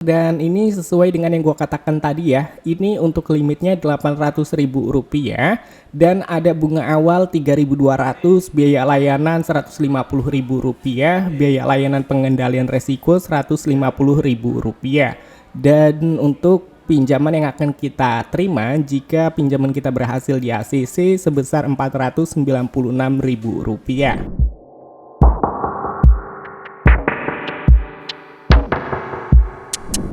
Dan ini sesuai dengan yang gua katakan tadi ya, ini untuk limitnya Rp800.000 dan ada bunga awal 3.200, biaya layanan Rp150.000, biaya layanan pengendalian resiko Rp150.000. Dan untuk pinjaman yang akan kita terima jika pinjaman kita berhasil di ACC sebesar Rp496.000.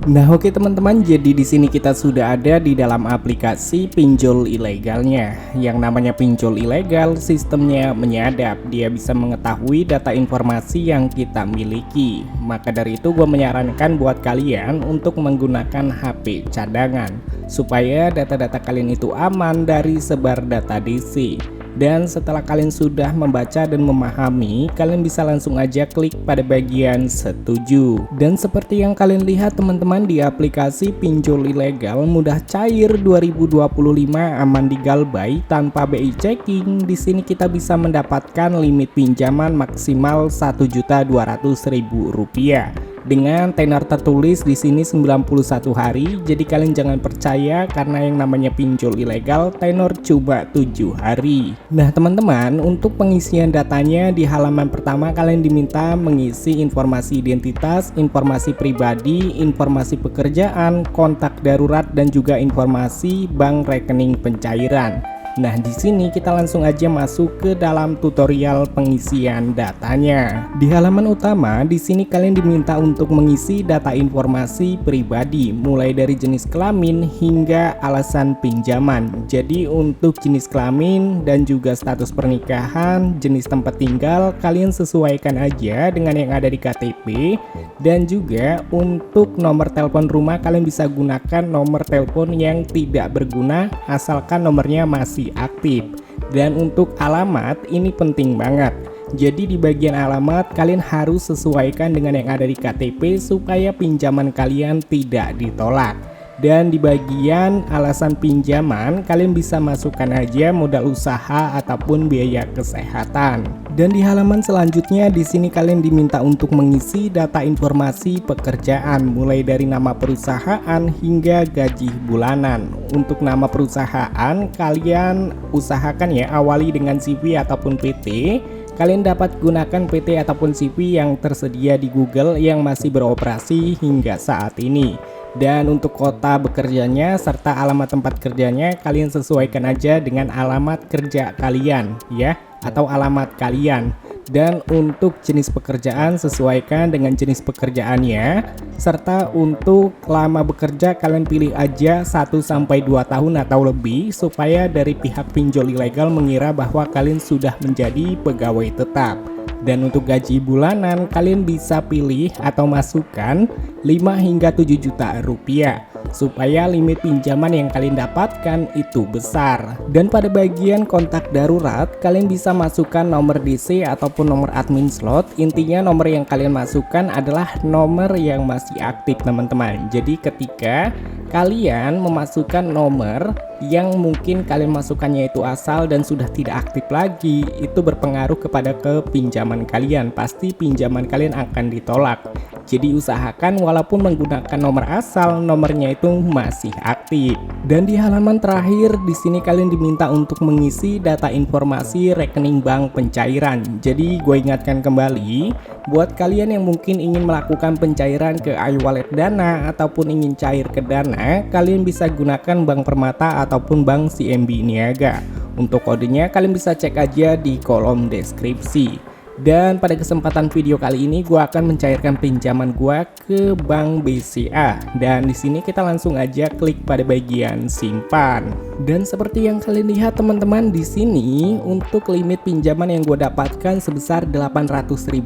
Nah, oke teman-teman, jadi di sini kita sudah ada di dalam aplikasi pinjol ilegalnya. Yang namanya pinjol ilegal, sistemnya menyadap, dia bisa mengetahui data informasi yang kita miliki. Maka dari itu gue menyarankan buat kalian untuk menggunakan HP cadangan supaya data-data kalian itu aman dari sebar data DC. Dan setelah kalian sudah membaca dan memahami, kalian bisa langsung aja klik pada bagian setuju. Dan seperti yang kalian lihat teman-teman, di aplikasi pinjol ilegal mudah cair 2025 aman di Galbay tanpa BI checking. Di sini kita bisa mendapatkan limit pinjaman maksimal Rp1.200.000 dengan tenor tertulis di sini 91 hari. Jadi kalian jangan percaya karena yang namanya pinjol ilegal tenor cuma 7 hari. Nah teman-teman, untuk pengisian datanya di halaman pertama kalian diminta mengisi informasi identitas, informasi pribadi, informasi pekerjaan, kontak darurat, dan juga informasi bank rekening pencairan. Nah, di sini kita langsung aja masuk ke dalam tutorial pengisian datanya. Di halaman utama, di sini kalian diminta untuk mengisi data informasi pribadi, mulai dari jenis kelamin hingga alasan pinjaman. Jadi untuk jenis kelamin dan juga status pernikahan, jenis tempat tinggal, kalian sesuaikan aja dengan yang ada di KTP. Dan juga untuk nomor telepon rumah, kalian bisa gunakan nomor telepon yang tidak berguna asalkan nomornya masih aktif. Dan untuk alamat ini penting banget. Jadi di bagian alamat kalian harus sesuaikan dengan yang ada di KTP supaya pinjaman kalian tidak ditolak. Dan di bagian alasan pinjaman kalian bisa masukkan aja modal usaha ataupun biaya kesehatan. Dan di halaman selanjutnya di sini kalian diminta untuk mengisi data informasi pekerjaan mulai dari nama perusahaan hingga gaji bulanan. Untuk nama perusahaan kalian usahakan ya awali dengan CV ataupun PT. Kalian dapat gunakan PT ataupun CV yang tersedia di Google yang masih beroperasi hingga saat ini. Dan untuk kota bekerjanya serta alamat tempat kerjanya kalian sesuaikan aja dengan alamat kerja kalian ya, atau alamat kalian. Dan untuk jenis pekerjaan sesuaikan dengan jenis pekerjaannya, serta untuk lama bekerja kalian pilih aja 1-2 tahun atau lebih supaya dari pihak pinjol ilegal mengira bahwa kalian sudah menjadi pegawai tetap. Dan untuk gaji bulanan kalian bisa pilih atau masukkan 5 hingga 7 juta rupiah supaya limit pinjaman yang kalian dapatkan itu besar. Dan pada bagian kontak darurat kalian bisa masukkan nomor DC ataupun nomor admin slot. Intinya nomor yang kalian masukkan adalah nomor yang masih aktif teman-teman. Jadi ketika kalian memasukkan nomor yang mungkin kalian masukkannya itu asal dan sudah tidak aktif lagi, itu berpengaruh kepada pinjaman kalian. Pasti pinjaman kalian akan ditolak. Jadi usahakan walaupun menggunakan nomor asal, nomornya itu masih aktif. Dan di halaman terakhir di sini kalian diminta untuk mengisi data informasi rekening bank pencairan. Jadi gue ingatkan kembali buat kalian yang mungkin ingin melakukan pencairan ke iWallet Dana ataupun ingin cair ke Dana, kalian bisa gunakan Bank Permata ataupun Bank CMB Niaga. Untuk kodenya kalian bisa cek aja di kolom deskripsi. Dan pada kesempatan video kali ini gue akan mencairkan pinjaman gue ke Bank BCA. Dan di sini kita langsung aja klik pada bagian simpan. Dan seperti yang kalian lihat teman-teman, di sini untuk limit pinjaman yang gue dapatkan sebesar Rp800.000.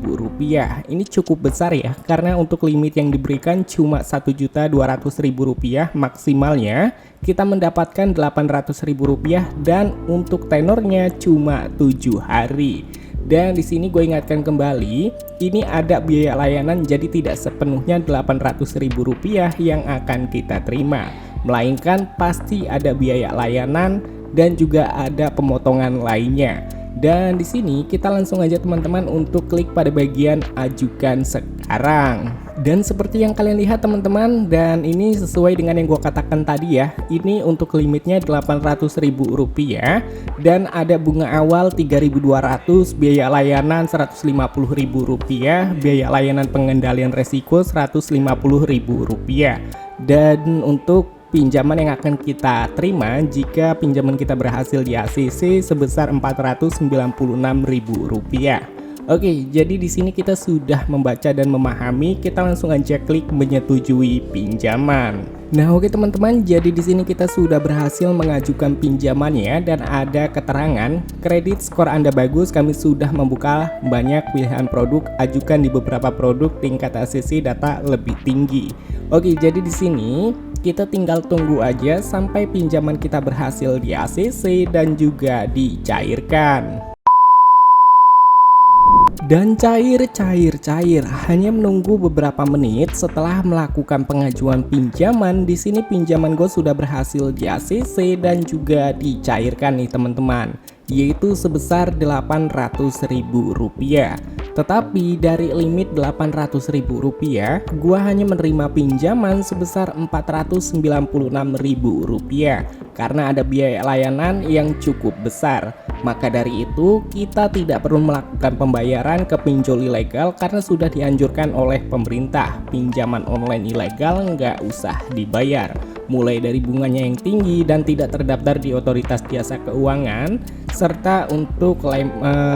Ini cukup besar ya, karena untuk limit yang diberikan cuma Rp1.200.000 maksimalnya. Kita mendapatkan Rp800.000 dan untuk tenornya cuma 7 hari. Dan di sini gue ingatkan kembali, ini ada biaya layanan, jadi tidak sepenuhnya Rp800.000 yang akan kita terima, melainkan pasti ada biaya layanan dan juga ada pemotongan lainnya. Dan di sini kita langsung aja teman-teman untuk klik pada bagian ajukan sekarang. Dan seperti yang kalian lihat teman-teman, dan ini sesuai dengan yang gua katakan tadi ya, ini untuk limitnya Rp800.000 dan ada bunga awal 3.200, biaya layanan Rp150.000, biaya layanan pengendalian resiko Rp150.000. Dan untuk pinjaman yang akan kita terima jika pinjaman kita berhasil di ACC sebesar Rp496.000. Oke, jadi di sini kita sudah membaca dan memahami, kita langsung aja klik menyetujui pinjaman. Nah, oke teman-teman, jadi di sini kita sudah berhasil mengajukan pinjamannya dan ada keterangan kredit skor Anda bagus, kami sudah membuka banyak pilihan produk, ajukan di beberapa produk tingkat ACC data lebih tinggi. Oke, jadi di sini kita tinggal tunggu aja sampai pinjaman kita berhasil di ACC dan juga dicairkan. Dan cair, hanya menunggu beberapa menit setelah melakukan pengajuan pinjaman. Di sini pinjaman gue sudah berhasil di ACC dan juga dicairkan nih teman-teman, yaitu sebesar Rp800.000. Tetapi dari limit Rp800.000, gua hanya menerima pinjaman sebesar Rp496.000 karena ada biaya layanan yang cukup besar. Maka dari itu kita tidak perlu melakukan pembayaran ke pinjol ilegal karena sudah dianjurkan oleh pemerintah. Pinjaman online ilegal nggak usah dibayar, mulai dari bunganya yang tinggi dan tidak terdaftar di otoritas jasa keuangan, serta untuk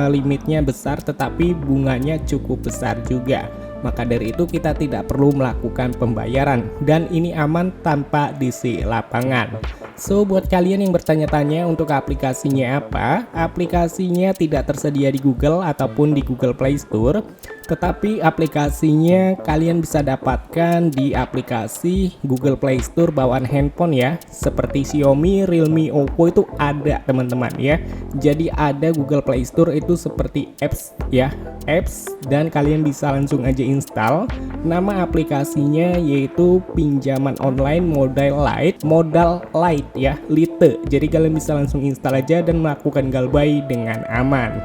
limitnya besar tetapi bunganya cukup besar juga. Maka dari itu kita tidak perlu melakukan pembayaran dan ini aman tanpa DC lapangan. So, buat kalian yang bertanya-tanya untuk aplikasinya apa, aplikasinya tidak tersedia di Google ataupun di Google Play Store, tetapi aplikasinya kalian bisa dapatkan di aplikasi Google Play Store bawaan handphone ya, seperti Xiaomi, Realme, Oppo itu ada teman-teman ya. Jadi ada Google Play Store itu seperti apps ya, apps, dan kalian bisa langsung aja install. Nama aplikasinya yaitu pinjaman online modal light ya, Lite. Jadi kalian bisa langsung install aja dan melakukan galbay dengan aman.